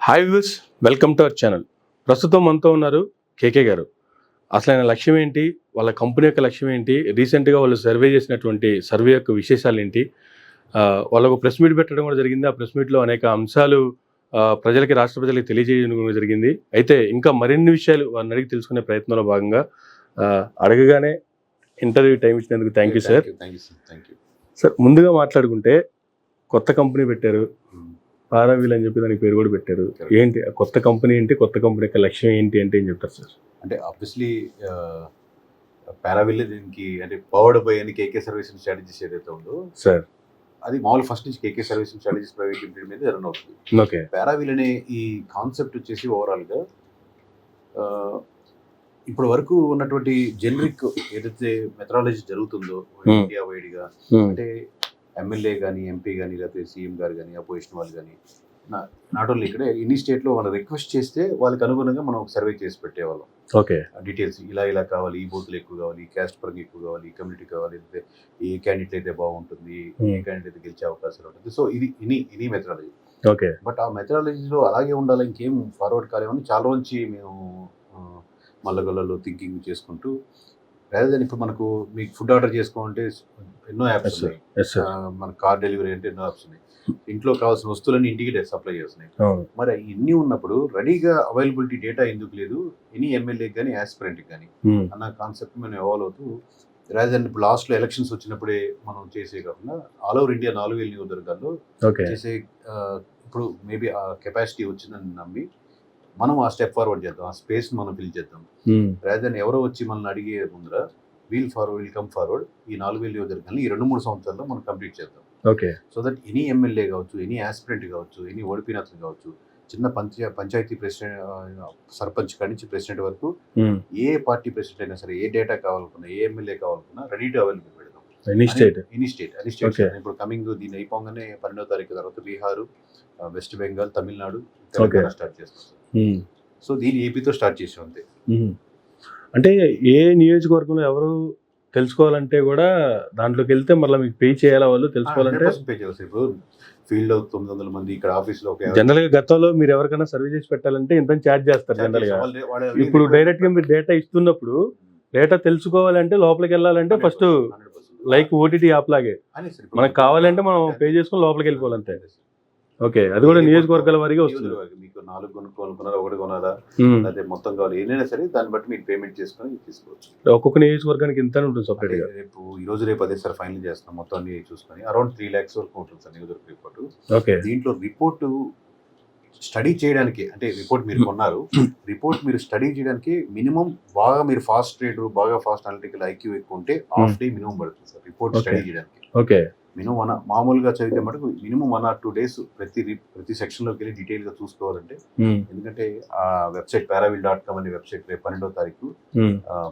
Hi views, welcome to our channel. ప్రస్తుతం మనతో ఉన్నారు కేకే గారు. అసలు ఆయన లక్ష్యం ఏంటి, వాళ్ళ కంపెనీ యొక్క లక్ష్యం ఏంటి, రీసెంట్గా వాళ్ళు సర్వే చేసినటువంటి సర్వే యొక్క విశేషాలు ఏంటి, వాళ్ళకు ప్రెస్ మీట్ పెట్టడం కూడా జరిగింది. ఆ ప్రెస్ మీట్లో అనేక అంశాలు ప్రజలకి, రాష్ట్ర ప్రజలకి తెలియజేయడం కూడా జరిగింది. అయితే ఇంకా మరిన్ని విషయాలు వారిని అడిగి తెలుసుకునే ప్రయత్నంలో భాగంగా అడగగానే ఇంటర్వ్యూ టైం ఇచ్చినందుకు థ్యాంక్ యూ సార్. సార్, ముందుగా మాట్లాడుకుంటే కొత్త కంపెనీ పెట్టారు, పారావీల్ అని చెప్పి దానికి పేరు కూడా పెట్టారు. ఏంటి కొత్త కంపెనీ ఏంటి, కొత్త కంపెనీ యొక్క లక్ష్యం ఏంటి అంటే ఏం చెప్తారు సార్? అంటే ఆబ్వియస్లీ పారావీల్ దీనికి అంటే పవర్డ్ బై అని కేకే సర్వీస్ అండ్ స్ట్రాటజీస్ ఏదైతే ఉందో సార్, అది మామూలు ఫస్ట్ నుంచి K K service and strategies private limited మీద రన్ అవుతుంది. ఓకే. పారావీల్ అనే ఈ కాన్సెప్ట్ వచ్చేసి ఓవరాల్గా ఇప్పటి వరకు ఉన్నటువంటి జనరిక్ ఏదైతే మెథడాలజీ జరుగుతుందో ఇండియా వైడ్గా, అంటే ఎమ్మెల్యే కానీ, ఎంపీ కానీ, లేకపోతే సీఎం గారు కానీ, అపోజిషన్ వాళ్ళు కానీ, నాట్ ఓన్లీ ఇక్కడ ఎన్ని స్టేట్లో మనం రిక్వెస్ట్ చేస్తే వాళ్ళకి అనుగుణంగా మనం ఒక సర్వే చేసి పెట్టేవాళ్ళం. ఓకే. డీటెయిల్స్ ఇలా కావాలి, ఈ బూత్లు ఎక్కువ కావాలి, ఈ క్యాస్ట్ పరంగా ఎక్కువ కావాలి, ఈ కమ్యూనిటీ కావాలి, లేకపోతే ఏ క్యాండిడేట్ అయితే బాగుంటుంది, ఏ క్యాండిడేట్ అయితే గెలిచే అవకాశాలు ఉంటుంది. సో ఇది మెథడాలజీ. ఓకే. బట్ ఆ మెథడాలజీలో అలాగే ఉండాలి, ఇంకేం ఫార్వర్డ్ కాలేమని చాలా నుంచి మేము మల్లగొల్లలో థింకింగ్ చేసుకుంటూ, రాదర్ దాన్ ఇప్పుడు మనకు మీకు ఫుడ్ ఆర్డర్ చేసుకోవాలంటే ఎన్నో యాప్స్ ఉన్నాయి, మన కార్ డెలివరీ అంటే ఎన్నో యాప్స్ ఉన్నాయి, ఇంట్లో కావాల్సిన వస్తువులన్నీ ఇంటికి సప్లై చేస్తున్నాయి. మరి ఇన్ని ఉన్నప్పుడు రెడీగా అవైలబిలిటీ డేటా ఎందుకు లేదు ఎనీ ఎమ్మెల్యే కానీ యాస్పిరెంట్కి కానీ అన్న కాన్సెప్ట్ మనం ఎవాల్వ్ అవుతూ, రాదర్ దాన్ ఇప్పుడు లాస్ట్లో ఎలక్షన్స్ వచ్చినప్పుడే మనం చేసే కాకుండా ఆల్ ఓవర్ ఇండియా 4,000 నియోజకవర్గాల్లో చేసే, ఇప్పుడు మేబీ ఆ కెపాసిటీ వచ్చిందని నమ్మి మనం ఆ స్టెప్ ఫార్వర్డ్ చేద్దాం, ఆ స్పేస్ మనం ఫిల్ చేద్దాం. రాదర్ దాన్ ఎవరో వచ్చి మనల్ని అడిగే ముందర విల్ కమ్ ఫార్వర్డ్ ఈ 4,000 నియోజకవర్గాన్ని ఈ 2-3 సంవత్సరాల్లో మనం కంప్లీట్ చేద్దాం. Okay. So that any MLA కావచ్చు, ఎనీ యాస్పిరెంట్ కావచ్చు, ఎనీ ఓడిపోయిన అతను కావచ్చు, చిన్న పంచాయతీ ప్రెసిడెంట్, సర్పంచ్ కాడి నుంచి ప్రెసిడెంట్ వరకు ఏ పార్టీ ప్రెసిడెంట్ అయినా సరే, ఏ డేటా కావాలనుకున్నా, ఏ ఎమ్మెల్యే కావాలనుకున్నా రెడీ టు అవైలబుల్ పెడదాం. Any state. ఇప్పుడు కమింగ్ దీని అయిపోగానే 12వ తారీఖు తర్వాత బీహారు, వెస్ట్ బెంగాల్, తమిళనాడు, తెలంగాణ స్టార్ట్ చేస్తాం. సో దీని ఏపీతో స్టార్ట్ చేసాం అంతే. అంటే ఏ నియోజకవర్గంలో ఎవరు తెలుసుకోవాలంటే కూడా దాంట్లోకి వెళ్తే మళ్ళీ మీకు పే చేయాలా వాళ్ళు తెలుసుకోవాలంటే? పే చేయాలి. ఇప్పుడు ఫీల్డ్ 900 మంది, ఇక్కడ ఆఫీస్లో జనరల్ గా గతంలో మీరు ఎవరికైనా సర్వీస్ చేసి పెట్టాలంటే ఇంత ఛార్జ్ చేస్తారు జనరల్ గా. ఇప్పుడు డైరెక్ట్ గా మీరు డేటా ఇస్తున్నప్పుడు డేటా తెలుసుకోవాలంటే లోపలికి వెళ్ళాలంటే ఫస్ట్ లైక్ ఓటీటీ యాప్ లాగే మనకు కావాలంటే మనం పే చేసుకుని లోపలికి వెళ్ళిపోవాలంటే. ఓకే. అది కూడా నియోజకవర్గాల వారిగా వస్తుంది. మీకు 4 కొనుక్కోవాలనుకున్నారా, 1 కొనాలా, అదే మొత్తం కావాలి, ఏదైనా సరే దాన్ని బట్టి మీరు పేమెంట్ చేసుకుని తీసుకోవచ్చు. ఒక్కొక్క నియోజకవర్గానికి ఇంత ఉంటుంది సపరేట్ గా. రేపు అదే సార్ ఫైనల్ చేస్తాం, మొత్తం అన్ని చూసుకొని అరౌండ్ 3 lakhs వరకు ఉంటుంది సార్ నియోజకవర్గ రిపోర్ట్. ఓకే. దీంట్లో రిపోర్ట్ స్టడీ చేయడానికి, అంటే రిపోర్ట్ మీరు కొన్నారు, రిపోర్ట్ మీరు స్టడీ చేయడానికి మినిమం బాగా మీరు ఫాస్ట్ రీడర్, బాగా ఫాస్ట్ అనలిటికల్ ఐక్యూ ఎక్కువ ఉంటే హాఫ్ డే మినిమం పడుతుంది సార్ రిపోర్ట్ స్టడీ చేయడానికి. ఓకే. మినిమం మామూలుగా చదివితే మటుకు మినిమం 1 or 2 days ప్రతి సెక్షన్లోకి వెళ్ళి డీటెయిల్గా చూసుకోవాలంటే, ఎందుకంటే ఆ వెబ్సైట్ paravil.com అనే వెబ్సైట్ రేపు 12వ తారీఖు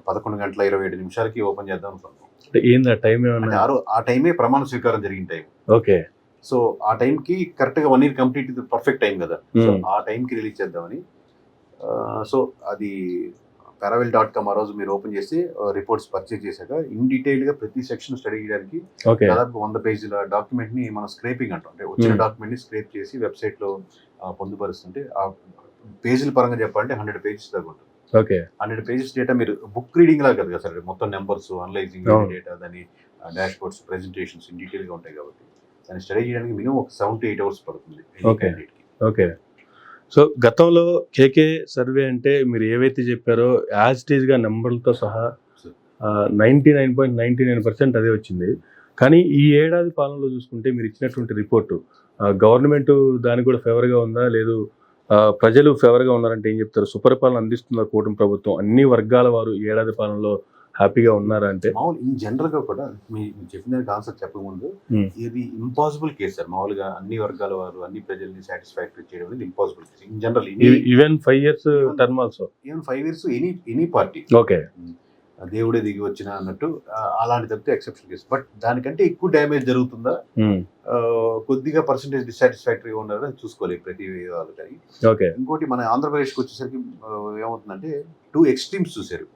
11:27 ఓపెన్ చేద్దాం అనుకున్నాం. ఆ టైమే ప్రమాణ స్వీకారం జరిగిన టైం. ఓకే. సో ఆ టైంకి కరెక్ట్గా 1 year కంప్లీట్, పర్ఫెక్ట్ టైం కదా. సో ఆ టైంకి రిలీజ్ చేద్దామని. సో అది paravil.com ఆ రోజు మీరు ఓపెన్ చేసి రిపోర్ట్స్ పర్చేజ్ చేశాక ఇన్ డీటెయిల్గా ప్రతి సెక్షన్ స్టడీ చేయడానికి దాదాపు 100 పేజీల డాక్యుమెంట్ని మనం స్క్రేపింగ్ అంటాం, అంటే వచ్చిన డాక్యుమెంట్ని స్క్రేప్ చేసి వెబ్సైట్లో పొందుపరుస్తుంటే, ఆ పేజీల పరంగా చెప్పాలంటే 100 pages దాకా ఉంటుంది. ఓకే. 100 pages డేటా మీరు బుక్ రీడింగ్ లాగా కదా సార్, మొత్తం నెంబర్స్, అనలైజింగ్ డేటా, దాని డాష్ బోర్డ్స్, ప్రెజెంటేషన్స్ ఇన్ డీటెయిల్గా ఉంటాయి కాబట్టి దాన్ని స్టడీ చేయడానికి మినిమం ఒక 7 to 8 hours పడుతుంది. ఓకే. సో గతంలో కేకే సర్వే అంటే మీరు ఏవైతే చెప్పారో యాజ్ ఇట్ ఈస్గా నెంబర్లతో సహా 99.99% అదే వచ్చింది. కానీ ఈ ఏడాది పాలనలో చూసుకుంటే మీరు ఇచ్చినటువంటి రిపోర్టు గవర్నమెంట్ దానికి కూడా ఫేవర్గా ఉందా, లేదు ప్రజలు ఫేవర్గా ఉన్నారంటే ఏం చెప్తారు? సుపరిపాలన అందిస్తుందా కూటమి ప్రభుత్వం? అన్ని వర్గాల వారు ఈ ఏడాది పాలనలో హ్యాపీగా ఉన్నారా అంటే? మామూలు ఇన్ జనరల్గా కూడా మీరు చెప్పిన ఆన్సర్ చెప్పకముందు, ఇది ఇంపాసిబుల్ కేసు సార్. మామూలుగా అన్ని వర్గాల వారు, అన్ని ప్రజల్ని సాటిస్ఫాక్టరీ చేయడం అనేది impossible case in general. Even 5 years term also, even 5 years any party. Okay. దేవుడే దిగి వచ్చిన అన్నట్టు అలాంటి తప్పితే ఎక్సెప్షన్ కేసు. బట్ దానికంటే ఎక్కువ డ్యామేజ్ జరుగుతుందా, కొద్దిగా పర్సెంటేజ్ డిస్సాటిస్ఫాక్టరీగా ఉన్నారో చూసుకోలేదు ప్రతి వాళ్ళు. కానీ ఇంకోటి మన ఆంధ్రప్రదేశ్కి వచ్చేసరికి ఏమవుతుందంటే 2 extremes చూశారు.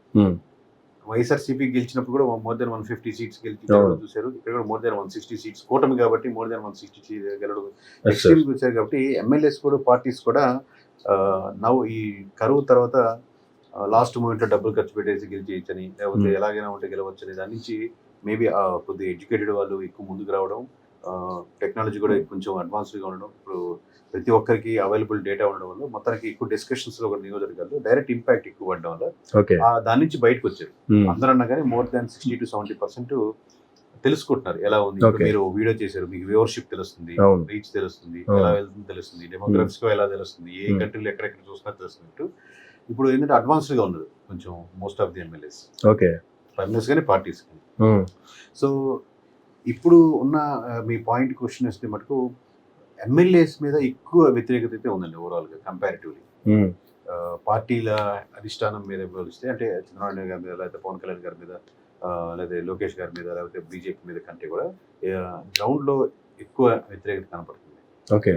వైఎస్ఆర్సీపీ గెలిచినప్పుడు కూడా మోర్ దెన్ 150 సీట్స్ గెలిచి అవును. గెలవడం చూశారు. ఇక్కడ కూడా మోర్ దెన్ 160 సీట్స్ కూటమి కాబట్టి మోర్ దెన్ 160 గెలవడం Yes, sir. ఎక్స్ట్రీమ్ వచ్చారు కాబట్టి ఎమ్మెల్యేస్ కూడా పార్టీస్ కూడా నవ్వు ఈ కరువు తర్వాత లాస్ట్ మూమెంట్లో డబ్బులు ఖర్చు పెట్టేసి గెలిచేయచ్చని లేకపోతే ఎలాగైనా ఉంటే గెలవచ్చని దాని నుంచి మేబీ కొద్దిగా ఎడ్యుకేటెడ్ వాళ్ళు ఎక్కువ ముందుకు రావడం, టెక్నాలజీ కూడా కొంచెం అడ్వాన్స్డ్గా ఉండడం, ఇప్పుడు ప్రతి ఒక్కరికి అవైలబుల్ డేటా ఉండడం వల్ల మొత్తానికి ఎక్కువ డిస్కషన్స్లో కూడా నియోజకవర్గాల్లో డైరెక్ట్ ఇంపాక్ట్ ఎక్కువ పడడం వల్ల ఓకే. దాని నుంచి బయటకు వచ్చారు. అందరూ అన్నా కానీ మోర్ దాన్ 60 to 70% తెలుసుకుంటున్నారు ఎలా ఉంది. ఇప్పుడు Okay. మీరు వీడియో చేశారు, మీకు వ్యూవర్షిప్ తెలుస్తుంది, అవును. రీచ్ తెలుస్తుంది, అవును. ఎలా వెళ్తుంది తెలుస్తుంది, డెమోగ్రఫిక్స్ ఎలా తెలుస్తుంది, ఏ కంట్రీలో ఎక్కడెక్కడ చూసినా తెలుస్తున్నట్టు ఇప్పుడు ఏంటంటే అడ్వాన్స్డ్గా ఉన్నది కొంచెం most of the MLAs, okay. Primaries కానీ పార్టీస్ కానీ. సో ఇప్పుడు ఉన్న మీ పాయింట్ క్వశ్చన్ వస్తే మటుకు ఎమ్మెల్యేస్ మీద ఎక్కువ వ్యతిరేకత అయితే ఉందండి ఓవరాల్గా కంపారిటివ్లీ. పార్టీల అధిష్టానం మీద పోలిస్తే అంటే చంద్రబాబు నాయుడు గారి మీద లేకపోతే పవన్ కళ్యాణ్ గారి మీద లేదా లోకేష్ గారి మీద లేకపోతే బీజేపీ మీద కంటే కూడా గ్రౌండ్లో ఎక్కువ వ్యతిరేకత కనపడుతుంది. ఓకే.